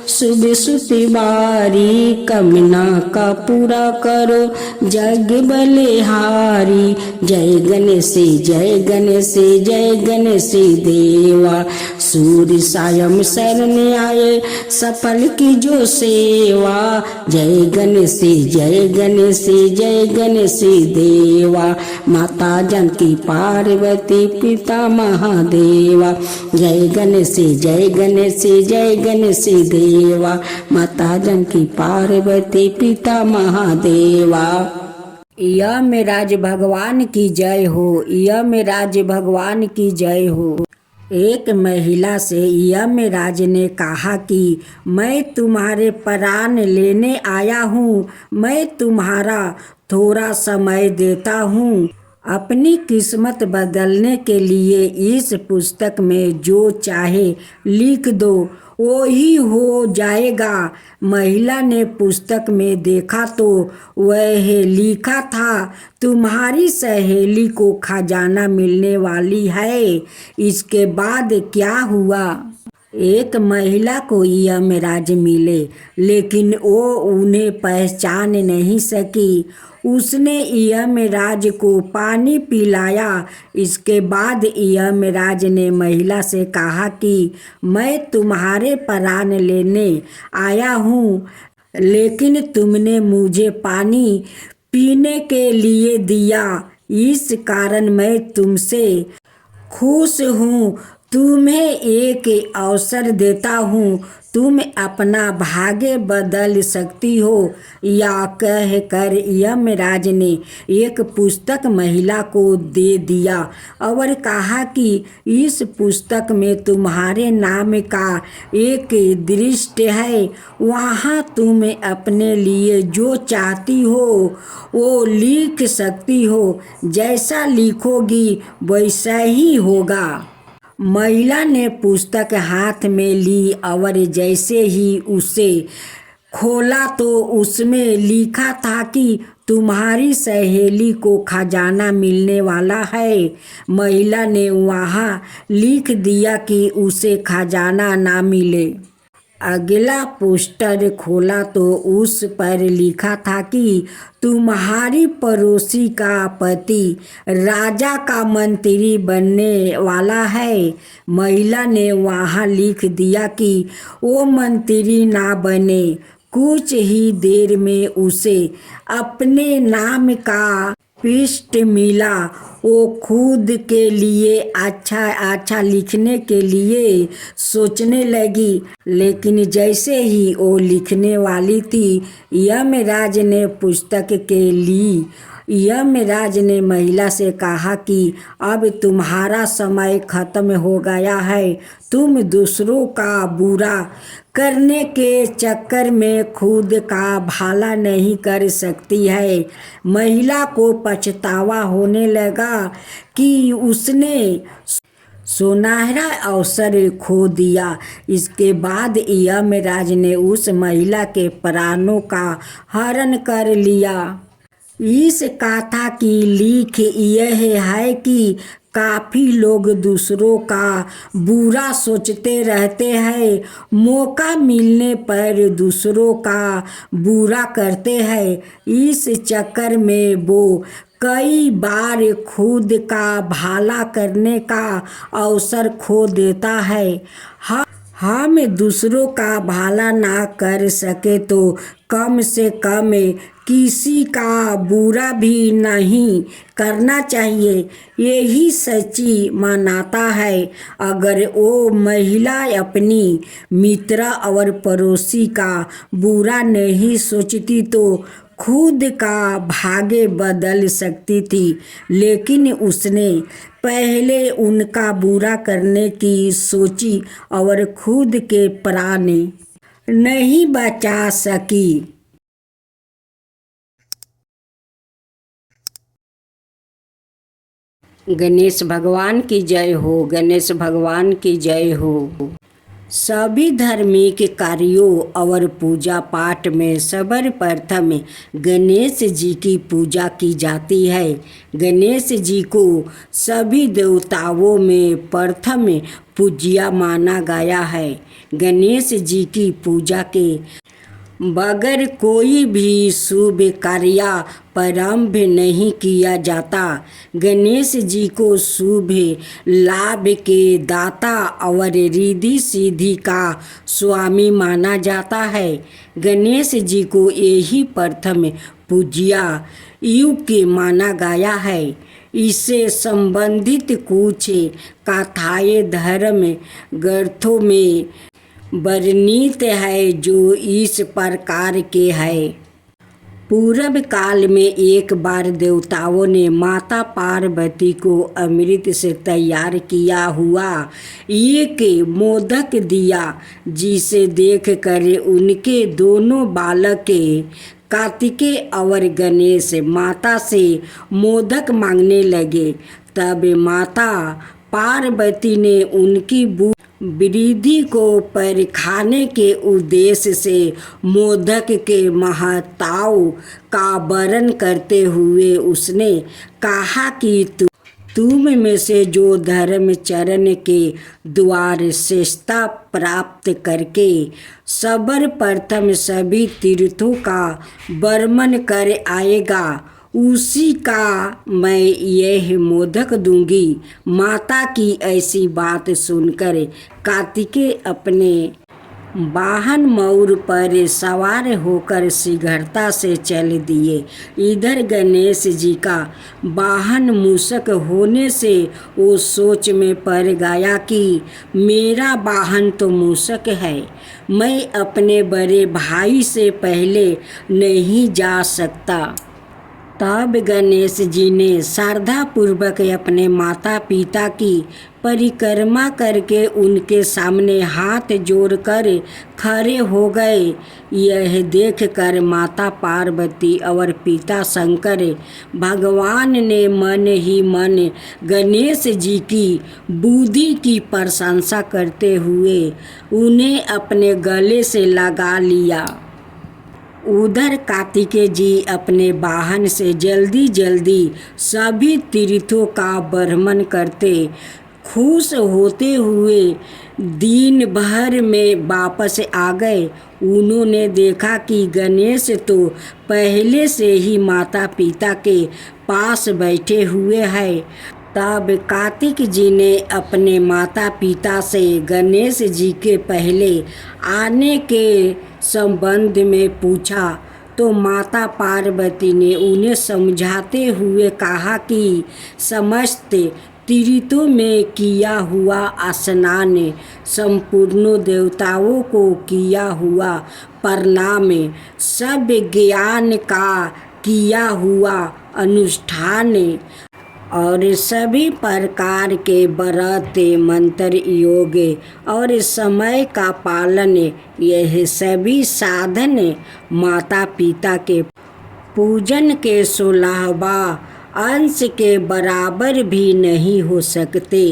सुबह सुतिवारी, कमना का पूरा करो, जग बलिहारी। जय गणेश, जय गणेश, जय गणेश देवा। सूर्य सायं शरण आए, सफल की जो सेवा। जय गणेश, जय गणेश, जय गणेश देवा, माता जानकी पार्वती पिता महादेवा। जय गणेश, जय गणेश, जय गणेश देवा, माता जानकी पार्वती पिता महादेवा। यमराज भगवान की जय हो, यमराज भगवान की जय हो। एक महिला से यमराज ने कहा कि मैं तुम्हारे प्राण लेने आया हूँ, मैं तुम्हारा थोड़ा समय देता हूँ। अपनी किस्मत बदलने के लिए इस पुस्तक में जो चाहे लिख दो, वो ही हो जाएगा। महिला ने पुस्तक में देखा तो वह लिखा था, तुम्हारी सहेली को खजाना मिलने वाली है। इसके बाद क्या हुआ? एक महिला को यमराज मिले, लेकिन वो उन्हें पहचान नहीं सकी। उसने यमराज को पानी पिलाया। इसके बाद यमराज ने महिला से कहा कि मैं तुम्हारे प्राण लेने आया हूँ, लेकिन तुमने मुझे पानी पीने के लिए दिया, इस कारण मैं तुमसे खुश हूँ। तुम्हें एक अवसर देता हूँ, तुम अपना भाग्य बदल सकती हो। या कहकर यमराज ने एक पुस्तक महिला को दे दिया और कहा कि इस पुस्तक में तुम्हारे नाम का एक दृष्टि है, वहाँ तुम अपने लिए जो चाहती हो वो लिख सकती हो। जैसा लिखोगी वैसा ही होगा। महिला ने पुस्तक हाथ में ली और जैसे ही उसे खोला तो उसमें लिखा था कि तुम्हारी सहेली को खजाना मिलने वाला है। महिला ने वहाँ लिख दिया कि उसे खजाना ना मिले। अगला पोस्टर खोला तो उस पर लिखा था कि तुम्हारी पड़ोसी का पति राजा का मंत्री बनने वाला है। महिला ने वहाँ लिख दिया कि वो मंत्री ना बने। कुछ ही देर में उसे अपने नाम का पृष्ठ मिला। वो खुद के लिए अच्छा लिखने के लिए सोचने लगी, लेकिन जैसे ही वो लिखने वाली थी, यमराज ने पुस्तक के ली। यमराज ने महिला से कहा कि अब तुम्हारा समय खत्म हो गया है। तुम दूसरों का बुरा करने के चक्कर में खुद का भला नहीं कर सकती है। महिला को पछतावा होने लगा कि उसने सुनहरा अवसर खो दिया। इसके बाद यमराज ने उस महिला के प्राणों का हरण कर लिया। इस कथा की लिख यह है कि काफ़ी लोग दूसरों का बुरा सोचते रहते हैं, मौका मिलने पर दूसरों का बुरा करते हैं। इस चक्कर में वो कई बार खुद का भला करने का अवसर खो देता है। हम दूसरों का भला ना कर सके तो कम से कम किसी का बुरा भी नहीं करना चाहिए, यही सच्ची मानवता है। अगर वो महिला अपनी मित्र और पड़ोसी का बुरा नहीं सोचती तो खुद का भाग्य बदल सकती थी, लेकिन उसने पहले उनका बुरा करने की सोची और खुद के प्राण नहीं बचा सकी। गणेश भगवान की जय हो। गणेश भगवान की जय हो। सभी धार्मिक कार्यों और पूजा पाठ में सर्वप्रथम गणेश जी की पूजा की जाती है। गणेश जी को सभी देवताओं में प्रथम पूज्य माना गया है। गणेश जी की पूजा के बगैर कोई भी शुभ कार्य प्रारंभ नहीं किया जाता। गणेश जी को शुभ लाभ के दाता और रिद्धि सिद्धि का स्वामी माना जाता है। गणेश जी को यही प्रथम पूज्य युग के माना गया है। इससे संबंधित कुछ कथाएं धर्म ग्रंथों में वर्णित है जो इस प्रकार के है। पूर्व काल में एक बार देवताओं ने माता पार्वती को अमृत से तैयार किया हुआ एक मोदक दिया, जिसे देख कर उनके दोनों बालक कार्तिकेय और गणेश माता से मोदक मांगने लगे। तब माता पार्वती ने उनकी वृद्धि को परखाने के उद्देश्य से मोदक के महत्व का वर्णन करते हुए उसने कहा कि तुम में से जो धर्मचरण के द्वार श्रेष्ठता प्राप्त करके सर्वप्रथम सभी तीर्थों का वर्णन कर आएगा, उसी का मैं यह मोदक दूंगी। माता की ऐसी बात सुनकर कार्तिकेय अपने वाहन मयूर पर सवार होकर शीघ्रता से चल दिए। इधर गणेश जी का वाहन मूषक होने से वो सोच में पड़ गया कि मेरा वाहन तो मूषक है, मैं अपने बड़े भाई से पहले नहीं जा सकता। तब गणेश जी ने श्रद्धापूर्वक अपने माता पिता की परिक्रमा करके उनके सामने हाथ जोड़कर खड़े हो गए। यह देखकर माता पार्वती और पिता शंकर भगवान ने मन ही मन गणेश जी की बुद्धि की प्रशंसा करते हुए उन्हें अपने गले से लगा लिया। उधर कार्तिकेय जी अपने वाहन से जल्दी जल्दी सभी तीर्थों का भ्रमण करते खुश होते हुए दिन भर में वापस आ गए। उन्होंने देखा कि गणेश तो पहले से ही माता पिता के पास बैठे हुए हैं। तब कार्तिक जी ने अपने माता पिता से गणेश जी के पहले आने के संबंध में पूछा, तो माता पार्वती ने उन्हें समझाते हुए कहा कि समस्त तीर्थों में किया हुआ स्नान, संपूर्ण देवताओं को किया हुआ प्रणाम, सब ज्ञान का किया हुआ अनुष्ठान और सभी प्रकार के व्रत मंत्र योग और समय का पालन, यह सभी साधन माता पिता के पूजन के 16वां अंश के बराबर भी नहीं हो सकते।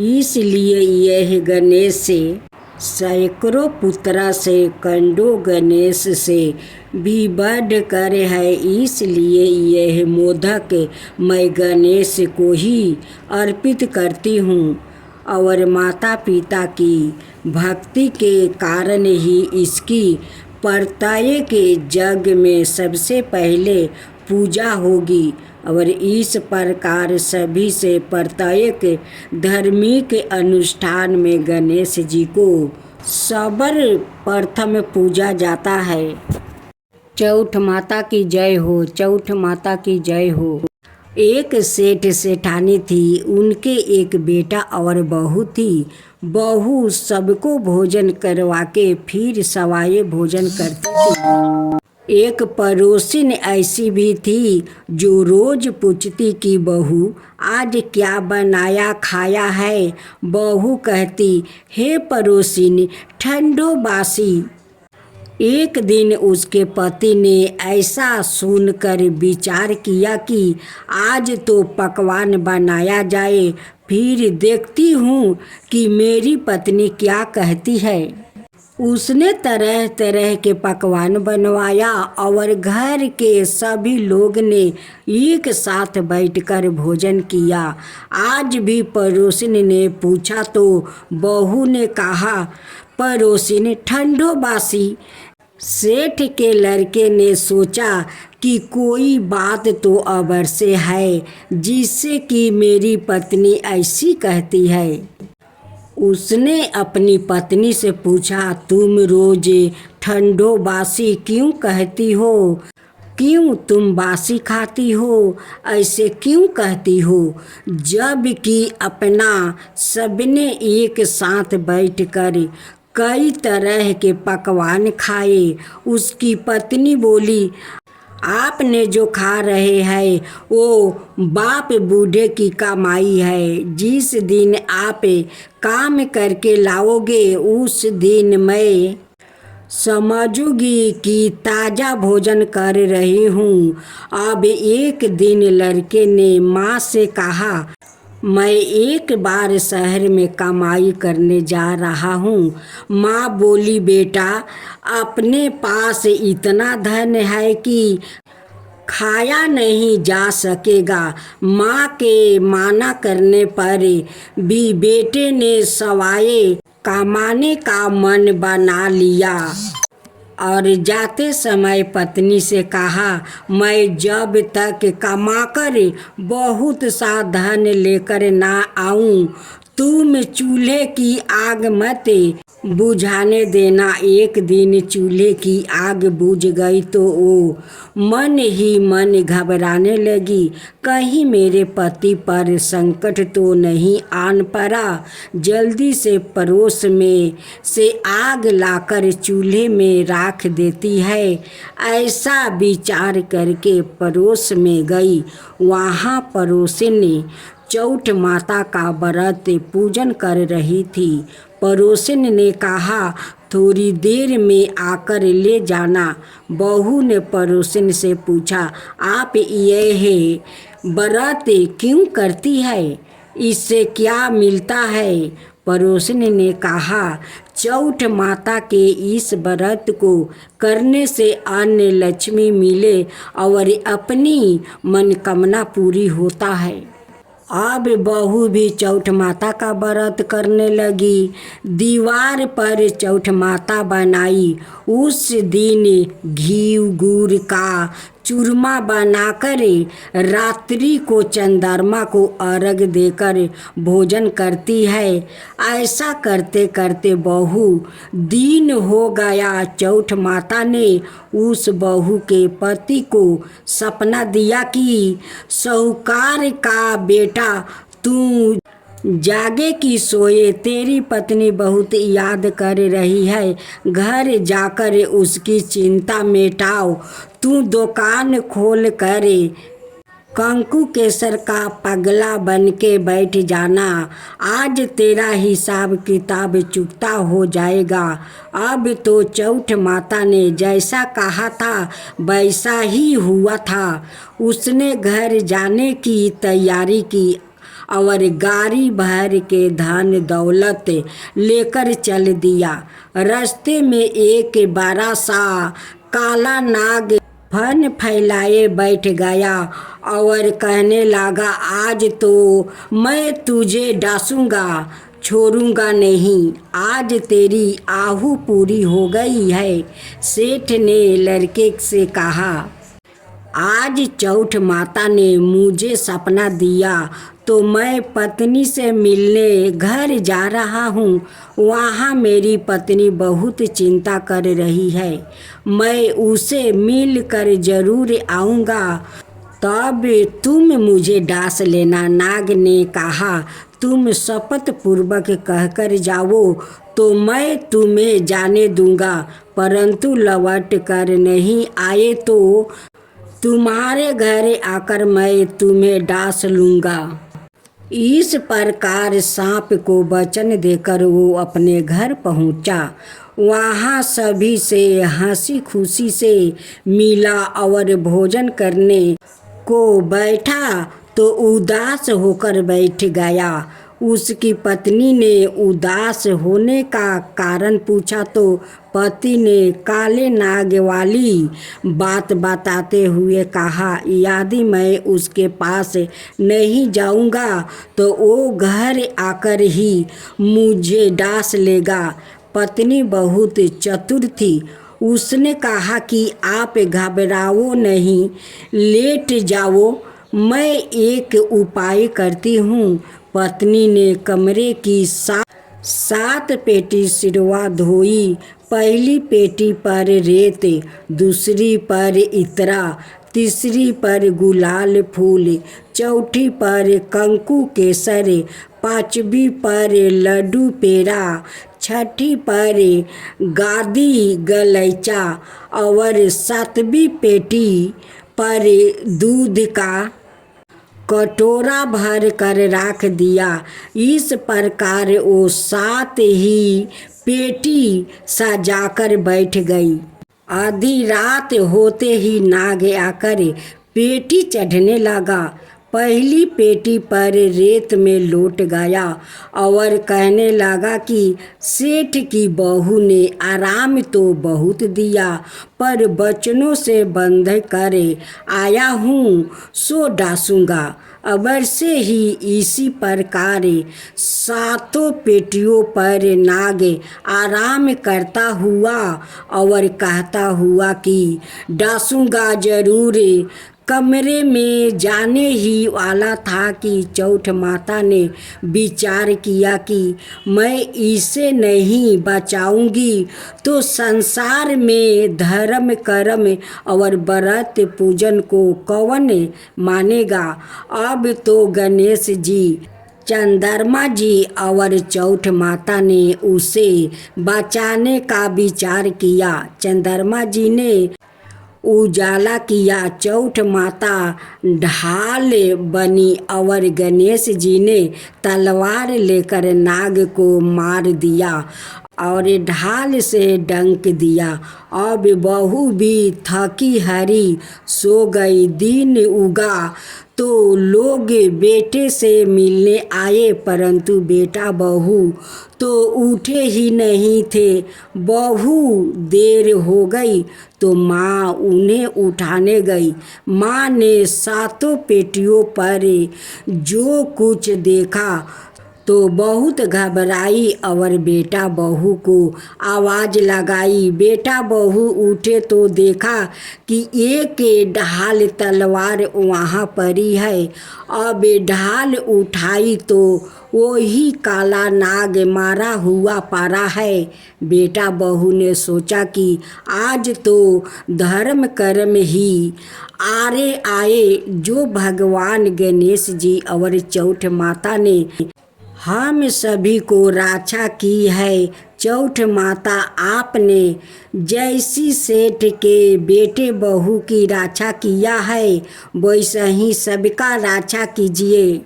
इसलिए यह गणेश से सैकड़ों पुत्रा से कंडो गणेश से भी बढ़ कर है। इसलिए यह मोदक मैं गणेश को ही अर्पित करती हूँ और माता पिता की भक्ति के कारण ही इसकी प्रत्येक जग में सबसे पहले पूजा होगी और इस प्रकार सभी से प्रत्येक धार्मिक अनुष्ठान में गणेश जी को सर्वप्रथम पूजा जाता है। चौठ माता की जय हो, चौठ माता की जय हो। एक सेठ सेठानी थी, उनके एक बेटा और बहू थी। बहू सबको भोजन करवा के फिर सवाए भोजन करती थी। एक पड़ोसिन ऐसी भी थी जो रोज पूछती कि बहू आज क्या बनाया खाया है। बहू कहती, हे पड़ोसिन ठंडो बासी। एक दिन उसके पति ने ऐसा सुनकर विचार किया कि आज तो पकवान बनाया जाए, फिर देखती हूँ कि मेरी पत्नी क्या कहती है। उसने तरह तरह के पकवान बनवाया और घर के सभी लोग ने एक साथ बैठकर भोजन किया। आज भी पड़ोसिन ने पूछा तो बहू ने कहा, पड़ोसिन ठंडो बासी। सेठ के लड़के ने सोचा कि कोई बात तो अवश्य है जिससे कि मेरी पत्नी ऐसी कहती है। उसने अपनी पत्नी से पूछा, तुम रोज ठंडो बासी क्यों कहती हो? क्यों तुम बासी खाती हो? ऐसे क्यों कहती हो? जब कि अपना सबने एक साथ बैठकर कई तरह के पकवान खाए। उसकी पत्नी बोली, आपने जो खा रहे हैं वो बाप बूढ़े की कमाई है। जिस दिन आप काम करके लाओगे उस दिन मैं समझूंगी कि ताज़ा भोजन कर रही हूँ। अब एक दिन लड़के ने माँ से कहा, मैं एक बार शहर में कमाई करने जा रहा हूँ। माँ बोली, बेटा अपने पास इतना धन है कि खाया नहीं जा सकेगा। माँ के माना करने पर भी बेटे ने सवाए कमाने का मन बना लिया और जाते समय पत्नी से कहा, मैं जब तक कमाकर बहुत सा धन लेकर ना आऊं तुम चूल्हे की आग मत बुझाने देना। एक दिन चूल्हे की आग बुझ गई तो वो मन ही मन घबराने लगी, कहीं मेरे पति पर संकट तो नहीं आन पड़ा। जल्दी से पड़ोस में से आग लाकर चूल्हे में राख देती है। ऐसा विचार करके पड़ोस में गई। वहाँ पड़ोसिन ने चौठ माता का व्रत पूजन कर रही थी। पड़ोसिन ने कहा, थोड़ी देर में आकर ले जाना। बहू ने पड़ोसिन से पूछा, आप यह व्रत क्यों करती है? इससे क्या मिलता है? पड़ोसिन ने कहा, चौठ माता के इस व्रत को करने से अन्न लक्ष्मी मिले और अपनी मनोकामना पूरी होता है। अब बहू भी चौठ माता का व्रत करने लगी। दीवार पर चौठ माता बनाई। उस दिन घी गुड़ का चूरमा बनाकर रात्रि को चंद्रमा को अर्घ देकर भोजन करती है। ऐसा करते करते बहू दिन हो गया। चौठ माता ने उस बहू के पति को सपना दिया कि साहूकार का बेटा तू जागे कि सोए, तेरी पत्नी बहुत याद कर रही है। घर जाकर उसकी चिंता मिटाओ। तू दुकान खोल कर कंकु केसर का पगला बन के बैठ जाना। आज तेरा हिसाब किताब चुकता हो जाएगा। अब तो चौठ माता ने जैसा कहा था वैसा ही हुआ था। उसने घर जाने की तैयारी की और गाड़ी भर के धन दौलत लेकर चल दिया। रास्ते में एक बड़ा सा काला नाग फन फैलाए बैठ गया और कहने लगा, आज तो मैं तुझे डांसूंगा, छोड़ूंगा नहीं। आज तेरी आहू पूरी हो गई है। सेठ ने लड़के से कहा, आज चौठ माता ने मुझे सपना दिया तो मैं पत्नी से मिलने घर जा रहा हूँ। वहाँ मेरी पत्नी बहुत चिंता कर रही है। मैं उसे मिल कर जरूर आऊँगा, तब तुम मुझे डांस लेना। नाग ने कहा, तुम शपथ पूर्वक कहकर जाओ तो मैं तुम्हें जाने दूंगा, परंतु लौट कर नहीं आए तो तुम्हारे घर आकर मैं तुम्हें डांस लूँगा। इस प्रकार सांप को वचन देकर वो अपने घर पहुँचा। वहाँ सभी से हंसी खुशी से मिला और भोजन करने को बैठा तो उदास होकर बैठ गया। उसकी पत्नी ने उदास होने का कारण पूछा तो पति ने काले नाग वाली बात बताते हुए कहा, यदि मैं उसके पास नहीं जाऊंगा तो वो घर आकर ही मुझे डांस लेगा। पत्नी बहुत चतुर थी। उसने कहा कि आप घबराओ नहीं, लेट जाओ, मैं एक उपाय करती हूँ। पत्नी ने कमरे की सात पेटी सिरवा धोई। पहली पेटी पर रेत, दूसरी पर इतरा, तीसरी पर गुलाल फूल, चौथी पर कंकु केसर, पांचवी पर लड्डू पेड़ा, छठी पर गादी गलैचा और सातवीं पेटी पर दूध का कटोरा भर कर रख दिया। इस प्रकार वो 7 ही पेटी सजाकर बैठ गई। आधी रात होते ही नाग आकर पेटी चढ़ने लगा। पहली पेटी पर रेत में लौट गया और कहने लगा कि सेठ की बहू ने आराम तो बहुत दिया, पर बचनों से बंध कर आया हूँ सो डासूंगा। अबर से ही इसी प्रकार 7 पेटियों पर नाग आराम करता हुआ और कहता हुआ कि डासूंगा जरूर। कमरे में जाने ही वाला था कि चौठ माता ने विचार किया कि मैं इसे नहीं बचाऊंगी तो संसार में धर्म कर्म और व्रत पूजन को कौन मानेगा। अब तो गणेश जी, चंद्रमा जी और चौठ माता ने उसे बचाने का विचार किया। चंद्रमा जी ने उजाला किया, चौठ माता ढाल बनी और गणेश जी ने तलवार लेकर नाग को मार दिया और ढाल से डंक दिया। अब बहू भी थकी हारी सो गई। दिन उगा तो लोग बेटे से मिलने आए, परंतु बेटा बहू तो उठे ही नहीं थे। बहू देर हो गई तो माँ उन्हें उठाने गई। माँ ने 7 पेटियों पर जो कुछ देखा तो बहुत घबराई और बेटा बहू को आवाज़ लगाई। बेटा बहू उठे तो देखा कि एक ढाल तलवार वहाँ पड़ी है। अब ढाल उठाई तो वही काला नाग मारा हुआ पड़ा है। बेटा बहू ने सोचा कि आज तो धर्म कर्म ही आरे आए, जो भगवान गणेश जी और चौठ माता ने हम सभी को रक्षा की है। चौठ माता, आपने जैसी सेठ के बेटे बहू की रक्षा किया है, वैसे ही सबका रक्षा कीजिए।